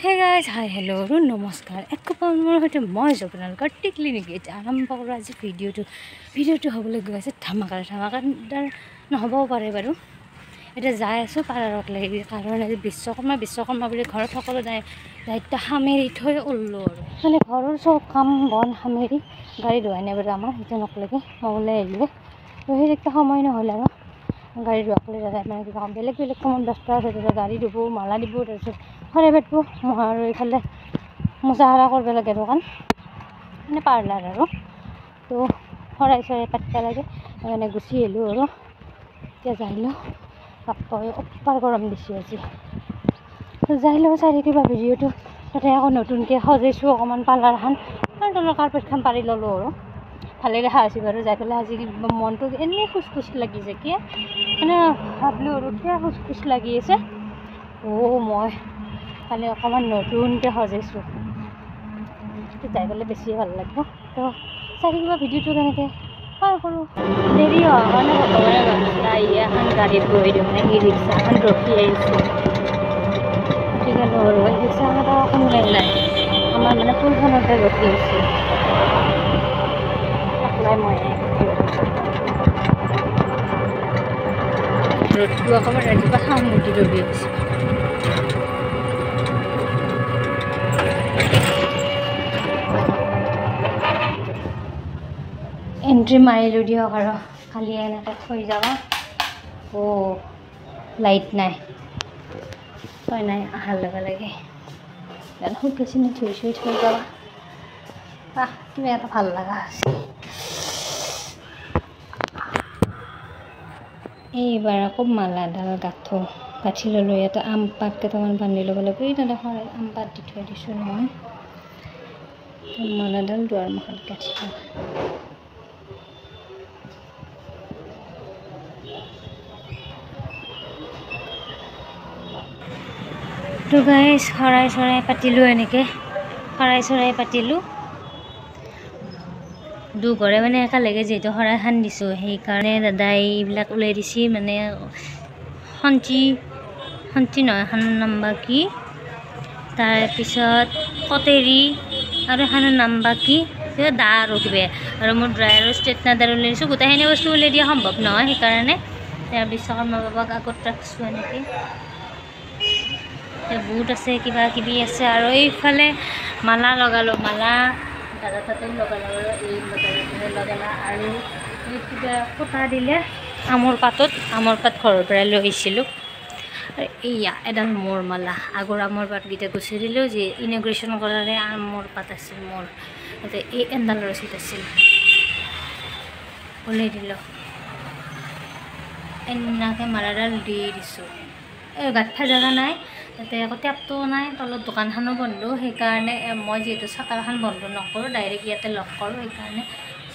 Hey guys, hi, hello, নমস্কাৰ একপামৰ হতে মই আপোনালোকৰ টিকলি নেকি আৰম্ভ কৰা আজি ভিডিঅ'টো হ'বলৈ গৈ আছে ধামাকাৰ নহবও পাৰে বাৰু এটা যাই আছো পাৰাৰত লাগি কাৰণ আজি বিশ্বকৰ্মা বুলি ঘৰত সকলো দায়িত্ব সামেৰি থৈ ওল্লো আৰু মানে ঘৰৰ চব কাম বন সামেৰি গাড়ী ধোৱাই নাই বাৰু আমাৰ সেইটো নকলেগে মই ওলাই আহিলে সেই একটা সময় নহ'ল আৰু গাড়ী ধোৱাকলে দাদাই মানে কিবা বেলেগ কামত ব্যস্ত আছে দাদা গাড়ী ধুব মালা দিব তাৰপিছত সৰাই পাতিব মই আৰু এইফালে মোচাহাৰা কৰিব লাগে দোকান মানে পাৰ্লাৰ আৰু তো সৰাই পাতিব লাগে মানে গুচি আহিলোঁ আৰু এতিয়া যাইলোঁ কাপোৰ অপাৰ গৰম দিছে আজি তো যাইলোঁ চাই থাকিবা ভিডিঅ'টো তাতে আকৌ নতুনকৈ সজাইছোঁ অকণমান পাৰ্লাৰখন আৰু তলৰ কাৰ্পেটখন পাৰি ল'লোঁ আৰু ভালে দেখা আছে বাৰু যাই পেলাই আজি মনটো এনেই খুচ লাগিছে কিয় মানে ভাবিলোঁ আৰু কিয় খুচ লাগি আছে মই কালি অকণমান নতুনকৈ সজাইছোঁ যাই পেলাই বেছিয়ে ভাল লাগিব তো চাই থাকিবা ভিডিঅ'টো কেনেকৈ পাৰ কৰোঁ দেৰি হোৱাৰ কাৰণে ভগৱানে ভাবিছে এখন গাড়ীত বহি দিওঁ মানে ই ৰিক্সাখন ৰখি আহিছে গতিকে আৰু ই ৰিক্সাখন এটা কোনোবাই নাই আমাৰ মানে পুলখনতে ৰখি আছে মই ৰ'দটো অকণমান ৰাতিপুৱা সামুটি ৰবি আছে এণ্ট্ৰি মাৰিলোঁ দিয়ক আৰু খালি এনেকৈ থৈ যাবা লাইট নাই হয় নাই অহাৰ লগে লগে শুকাইছে থৈ যাবা কিবা এটা ভাল লগা আছে এইবাৰ আকৌ মালাডাল গাঁঠি ল'লোঁ ইয়াতে আম পাত কেইটামান বান্ধি ল'ব লাগিব এই তাতে আম পাত দি থৈ দিছোঁ নহয় মালাডাল দুৱাৰ মুখত গাঁঠি ল'ব তো গাইছ শৰাই পাতিলোঁ এনেকৈ শৰাই পাতিলোঁ দুঘৰে মানে একেলগে যিহেতু শৰাইখন দিছোঁ সেইকাৰণে দাদাই এইবিলাক ওলাই দিছে মানে সঞ্চি নহয় এখনৰ নাম বা কি তাৰপিছত কটেৰী আৰু এখনৰ নাম বা কি দা আৰু কিবা আৰু মোৰ ড্ৰায়াৰ ষ্ট্ৰেটনাৰ ওলাই দিছোঁ গোটেইখিনি বস্তু উলিয়াই দিয়া সম্ভৱ নহয় সেইকাৰণে বিশ্বকৰ্মা বাবাক আগত ৰাখিছোঁ এনেকৈ বুট আছে কিবা কিবি আছে আৰু এইফালে মালা লগালোঁ মালা দাদা তাতে লগালোঁ আৰু এই লগালা আৰু এই কিবা ফুটা দিলে আমৰ পাত ঘৰৰ পৰাই লৈ আহিছিলোঁ আৰু এয়া এডাল মোৰ মালা আগৰ আমৰ পাতকেইটা গুচি দিলোঁ যে ইনগ্ৰেশ্যন কৰাৰে আমৰ পাত আছিল মোৰ তাতে এই এডাল ৰচিদ আছিল ওলাই দিলোঁ এনেকৈ মালাডাল দি দিছোঁ গাঁঠা জেগা নাই তাতে আকৌ টেপটোও নাই তলত দোকানখনো বন্ধ সেইকাৰণে মই যিহেতু চাটাৰখন বন্ধ নকৰোঁ ডাইৰেক্ট ইয়াতে লক কৰোঁ সেইকাৰণে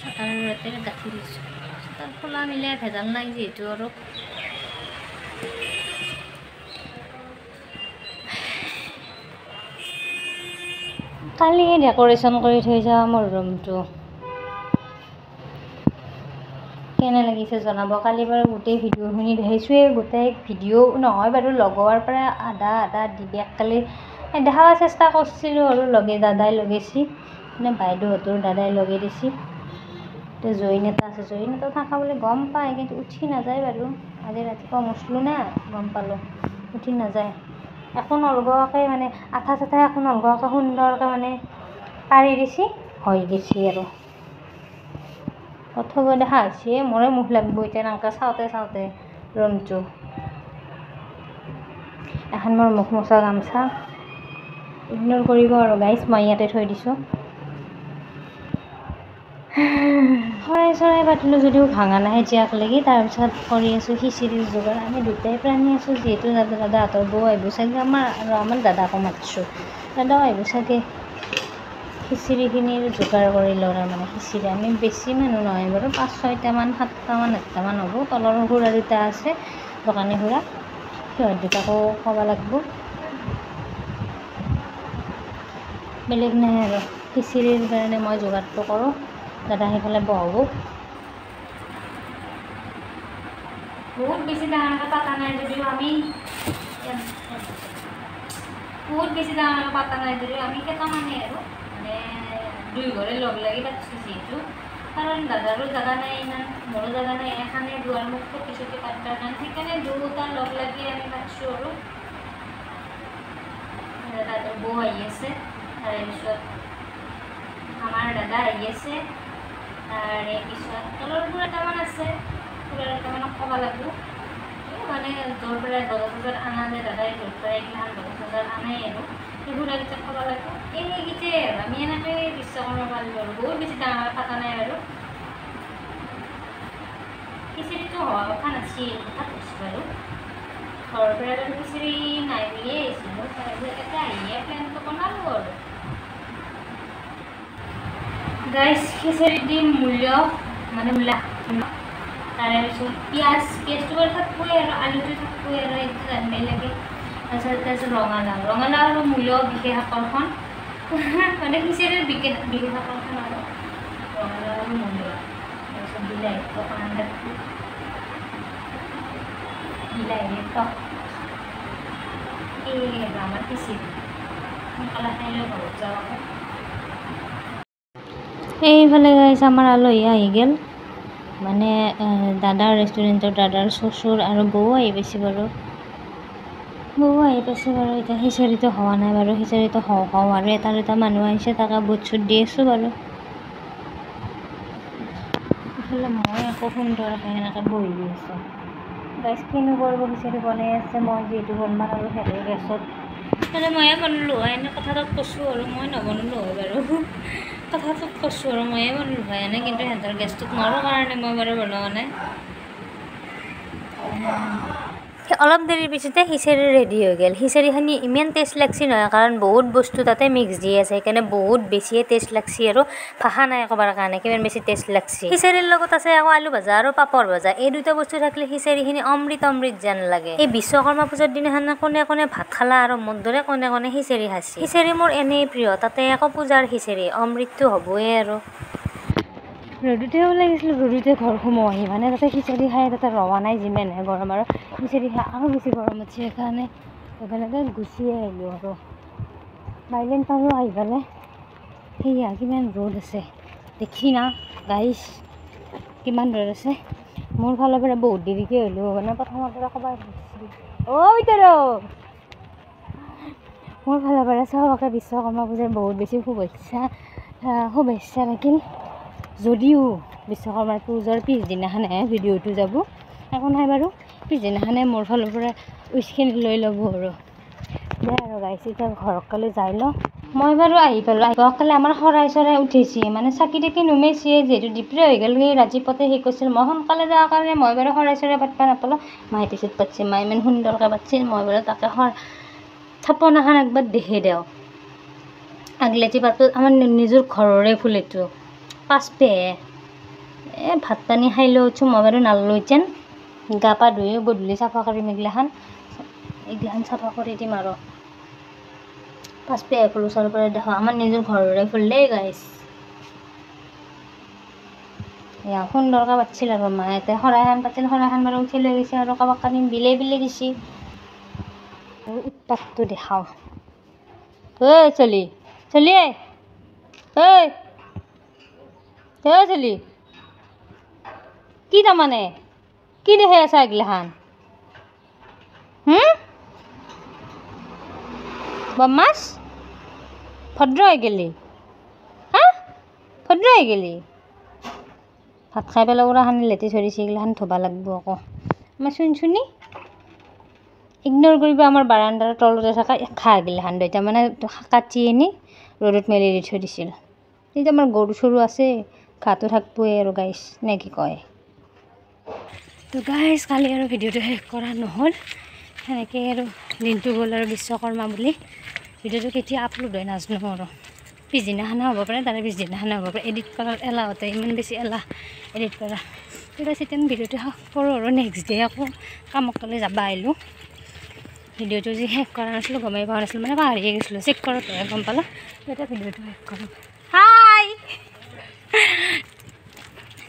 চাটাৰ ইয়াতে গাঁঠি দিছোঁ চাটাৰ খোলা মিলাই ভেজাল নাই যিহেতু আৰু কালি ডেক'ৰেশ্যন কৰি থৈ যাওঁ মোৰ ৰুমটো কেনে লাগিছে জনাব কালি বাৰু গোটেই ভিডিঅ'খিনি দেখাইছোঁৱে গোটেই ভিডিঅ' নহয় বাৰু লগোৱাৰ পৰা আধা দিবেক কালি দেখাব চেষ্টা কৰিছিলোঁ আৰু দাদাই লগাইছি মানে বাইদেউহঁতৰ দাদাই লগাই দিছে এতিয়া জইন এটা আছে জইন এটা থকা বুলি গম পায় কিন্তু উঠি নাযায় বাৰু আজি ৰাতিপুৱা মুচলোঁ না গম পালোঁ উঠি নাযায় একো নলগোৱাকৈ মানে আঠা চাঠা একো নলগোৱাকৈ সুন্দৰকৈ মানে পাৰি দিছে হৈ গৈছে আৰু থব দেখা হৈছে মোৰে মুখ লাগিব এতিয়া এনেকৈ চাওঁতে ৰুমটো এখন মোৰ মুখ মোচা গামছা ইগন'ৰ কৰিব আৰু গাইছ মই ইয়াতে থৈ দিছোঁ শৰাই পাতিলোঁ যদিও ভাঙা নাই এতিয়ালৈকে তাৰপিছত কৰি আছোঁ খিচিৰিৰ যোগাৰ আমি দুটাই প্ৰাণী আছোঁ যিহেতু দাদাহঁতৰ বৌ আহিব চাগে আমাৰ দাদাকো মাতিছোঁ দাদাও আহিব চাগে খিচিৰিখিনিৰ যোগাৰ কৰি লওঁ তাৰমানে খিচিৰি আমি বেছি মানুহ নহয় বাৰু 5-6টামান 7টামান 8টামান হ'ব তলৰ খুৰা দুটা আছে দোকানী খুৰা সিহঁত দুটাকো ক'ব লাগিব বেলেগ নাই আৰু খিচিৰিৰ কাৰণে মই যোগাৰটো কৰোঁ দাদা সেইফালে বহাব বহুত বেছি ডাঙৰকৈ পাতা নাই যদিও আমি বহুত বেছি ডাঙৰ পাতা নাই যদিও আমি কেইটামানেই আৰু মানে দুই ঘৰে লগ লাগি পাতিছোঁ যিহেতু কাৰণ দাদাৰো জাগা নাই ইমান মোৰো জাগা নাই এখানে দুৱাৰ মুখ পিছতে পাতাৰ কাৰণে সেইকাৰণে দুটা লগ লাগি আমি পাতিছোঁ আৰু দাদাৰ বৌ আহি আছে তাৰপিছত আমাৰ দাদা আহি আছে তাৰপিছত তলৰ পৰা এটামান আছে পুৰা এটামানক ক'ব লাগিব মানে য'ৰ পৰা বজাৰ আনা যায় দাদাই য'ৰ পৰা এইগিলাখান বজাৰ আনাই আৰু সেইবোৰ আগতে ক'ব লাগিব এইকেইটাই আৰু আমি এনেকৈ বিশ্বকৰ্মা পালিলোঁ আৰু বহুত বেছি ডাঙৰ পাতা নাই আৰু খিচিৰিটো হোৱা কথা নাছিল হঠাৎ হৈছোঁ বাৰু ঘৰৰ পৰা বাৰু খিচিৰি নাই বুলিয়ে আহিছিলোঁ তাৰপিছত এটা আহিয়ে প্লেনটো বনালোঁ আৰু গাইছ খিচিৰি দি মূল্য মানে মূলা তাৰপিছত পিঁয়াজটো বাৰু থাকবই আৰু আলুটো থাকবই আৰু এইটো জানিবই লাগে তাৰপিছত ৰঙালাও আৰু মূল্য বিশেষ আকৰ্ষণ মানে খিচিৰিৰ বিশেষ আকৰ্ষণ আৰু ৰঙালাও আৰু মূল্য তাৰপিছত বিলাহী টক এই আমাৰ খিচিৰি সোনকালে খাই লৈ ঘৰত যাওঁ আকৌ এইফালে গাইছ আমাৰ আলহী আহি গ'ল মানে দাদাৰ ৰেষ্টুৰেণ্টৰ দাদাৰ শ্বশুৰ আৰু বৌ আহি পাইছে বাৰু এতিয়া খিচাৰিটো হোৱা নাই বাৰু খিচাৰিটো হওঁ আৰু এটা মানুহ আহিছে তাকে বুট চুট দি আছোঁ বাৰু ইফালে মই আকৌ সুন্দৰকৈ এনেকৈ বহি আছোঁ গাইছ কিনো কৰিব খিচাৰি বনাই আছে মই যিহেতু বনমান আৰু হেৰি গেছত মানে ময়ে বনালোঁ হয় এনে কথাটোত কৈছোঁ আৰু মই নবনালোঁ হয় বাৰু কথাটোত কৈছোঁ আৰু ময়ে বনালোঁ হয় এনে কিন্তু সিহঁতৰ গেছটোত নোৱাৰোঁ কাৰণে মই বাৰু বনোৱা নাই অলপ দেৰিৰ পিছতে খিচাৰি ৰেডি হৈ গ'ল খিচাৰিখিনি ইমান টেষ্ট লাগছি নহয় কাৰণ বহুত বস্তু তাতে মিক্স দি আছে সেইকাৰণে বহুত বেছিয়ে টেষ্ট লাগছি আৰু ভাষা নাই ক'বৰ কাৰণে কিমান বেছি টেষ্ট লাগছি খিচাৰিৰ লগত আছে আকৌ আলু ভাজা আৰু পাপৰ ভাজা এই দুটা বস্তু থাকিলে খিচাৰিখিনি অমৃত যেন লাগে এই বিশ্বকৰ্মা পূজাৰ দিনাখন কোনে ভাত খালা আৰু মোৰ দৰে কোনে খিচাৰি খাইছে খিচাৰি মোৰ এনেই প্ৰিয় তাতে আকৌ পূজাৰ খিচাৰি অমৃতটো হ'বই আৰু ৰ'দতে ওলাই গৈছিলোঁ ৰ'দতে ঘৰ সোমোৱাহি মানে তাতে খিচাৰি খাই তাতে ৰৱা নাই যিমানহে গৰম আৰু খিচাৰি খাই আৰু বেছি গৰম উঠছে সেইকাৰণে গুচিয়ে আহিলোঁ আৰু বাইলেন পালোঁ আহি পেলাই সেয়া কিমান ৰ'দ আছে দেখি না গাইছ কিমান ৰ'দ আছে মোৰ ফালৰ পৰা বহুত দেৰিকৈ হ'লোঁ মানে প্ৰথমৰ পৰা ক'ব মোৰ ফালৰ পৰা চবকে বিশ্বকৰ্মা পূজাৰ বহুত বেছি শুভেচ্ছা থাকিল যদিও বিশ্বকৰ্মা পূজাৰ পিছদিনাখনহে ভিডিঅ'টো যাব একো নাই বাৰু পিছদিনাখনে মোৰ ফালৰ পৰা উইচখিনি লৈ ল'ব আৰু দে আৰু গাইছ এতিয়া ঘৰকালৈ যাই লওঁ মই বাৰু আহি পালোঁ কালি আমাৰ শৰাই চৰাই উঠিছে মানে চাকি তাকি নুমাইছে যিহেতু ডিপ্ৰে হৈ গ'ল সেই ৰাতিপুৱাতে সেই কৈছিল মই সোনকালে যোৱাৰ কাৰণে মই বাৰু শৰাই চৰাই পাতিব নাপালোঁ মায়ে পিছত পাতিছে মায়ে ইমান সুন্দৰকৈ পাতিছিল মই বাৰু তাকে থাপনাখন একবাৰ দেখি দিওঁ আগলেটি পাতটো আমাৰ নিজৰ ঘৰৰে ফুল এইটো পাঁচপেহে ভাত পানী খাই লৈ উঠছোঁ মই বাৰু নাললোঁ যেন গা পা ধুই গধূলি চাফা কৰিম এইগিলাখান চাফা কৰি দিম আৰু পাঁচপেহে ফুল ওচৰৰ পৰা দেখোঁ আমাৰ নিজৰ ঘৰৰে ফুল দেই গাইছ এয়া সুন্দৰকৈ পাতিছিল আৰু মায়ে এতিয়া শৰাইখন পাতিল শৰাইখন বাৰু উঠি লৈ গৈছে আৰু কাৰোবাক কানি বিলে দিছে উৎপাতটো দেখাওঁ চলি চলি কি তাৰমানে কি দেখে আছা এইগিলাখান বদমাছ ভদ্ৰ হৈ গেলি ভাত খাই পেলাই উৰাখানি লেটি চৰিছে এইগিলাখান ধুবা লাগব আকৌ আমাৰ চুনি ইগন'ৰ কৰিব আমাৰ বাৰাণ্ডাৰ তলতে থকা ঘাঁহ গিলাখান দুইটা মানে কাটি আনি ৰ'দত মেলি দি থৈ দিছিল এতিয়া আমাৰ গৰু চৰু আছে ঘাঁহটো থাকবই আৰু গাইছ নে কি কয় তো গাইছ কালি আৰু ভিডিঅ'টো শেষ কৰা নহ'ল সেনেকৈ আৰু দিনটো গ'ল আৰু বিশ্বকৰ্মা বুলি ভিডিঅ'টো কেতিয়া আপলোড হয় নাজানো আৰু পিছদিনাখনে হ'ব পাৰে তাৰে পিছদিনাখনে হ'ব পাৰে এডিট কৰাৰ এলাহতে ইমান বেছি এলাহ এডিট কৰা ঠিক আছে এতিয়া ভিডিঅ'টো শেষ কৰোঁ আৰু নেক্সট ডে আকৌ কামকলৈ যাব আহিলোঁ ভিডিঅ'টো যে শেষ কৰা নাছিলোঁ গমেই পোৱা নাছিলোঁ মানে পাহৰিয়ে গৈছিলোঁ চেক কৰোঁতেহে গম পালোঁ এতিয়া ভিডিঅ'টো শেষ কৰোঁ হাই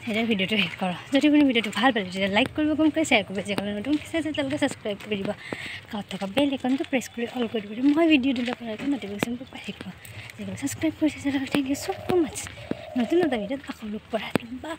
এতিয়া ভিডিঅ'টো শেষ কৰা যদি আপুনি ভিডিঅ'টো ভাল পালে তেতিয়া লাইক কৰিব কমকৈ শ্বেয়াৰ কৰিব যিসকলে নতুন চাইছে তেওঁলোকে ছাবস্ক্ৰাইব কৰি দিব কাষত থকা বেল আইকনটো প্ৰেছ কৰি অল কৰি দিব মই ভিডিঅ' দিলে আপোনালোকে নটিফিকেশ্যনটো পাই থাকিব যিসকলে ছাবস্ক্ৰাইব কৰিছে তেওঁলোকে থেংক ইউ ছ' মাছ নতুন এটা ভিডিঅ'ত আকৌ লগ কৰা বাই